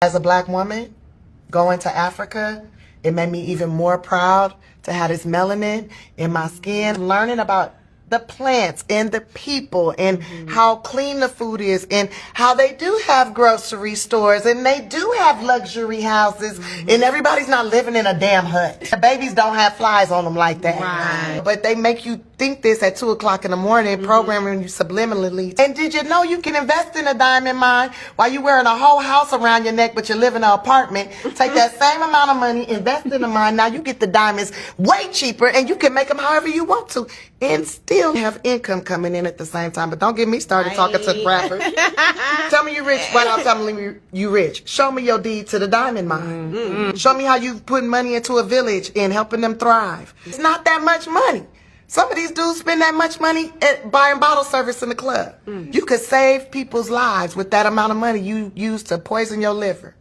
As a black woman, going to Africa, it made me even more proud to have this melanin in my skin, learning about the plants and the people and how clean the food is and how they do have grocery stores and they do have luxury houses and everybody's not living in a damn hut. The babies don't have flies on them like that. Right. But they make you think this at 2 o'clock in the morning, programming you subliminally. And did you know you can invest in a diamond mine while you're wearing a whole house around your neck but you live in an apartment? Take that same amount of money, invest in a mine. Now you get the diamonds way cheaper and you can make them however you want to and still have income coming in at the same time. But don't get me started talking to rappers. Tell me you rich without telling me you rich. Show me your deed to the diamond mine. Show me how you put money into a village and helping them thrive. It's not that much money. Some of these dudes spend that much money at buying bottle service in the club. You could save people's lives with that amount of money you use to poison your liver.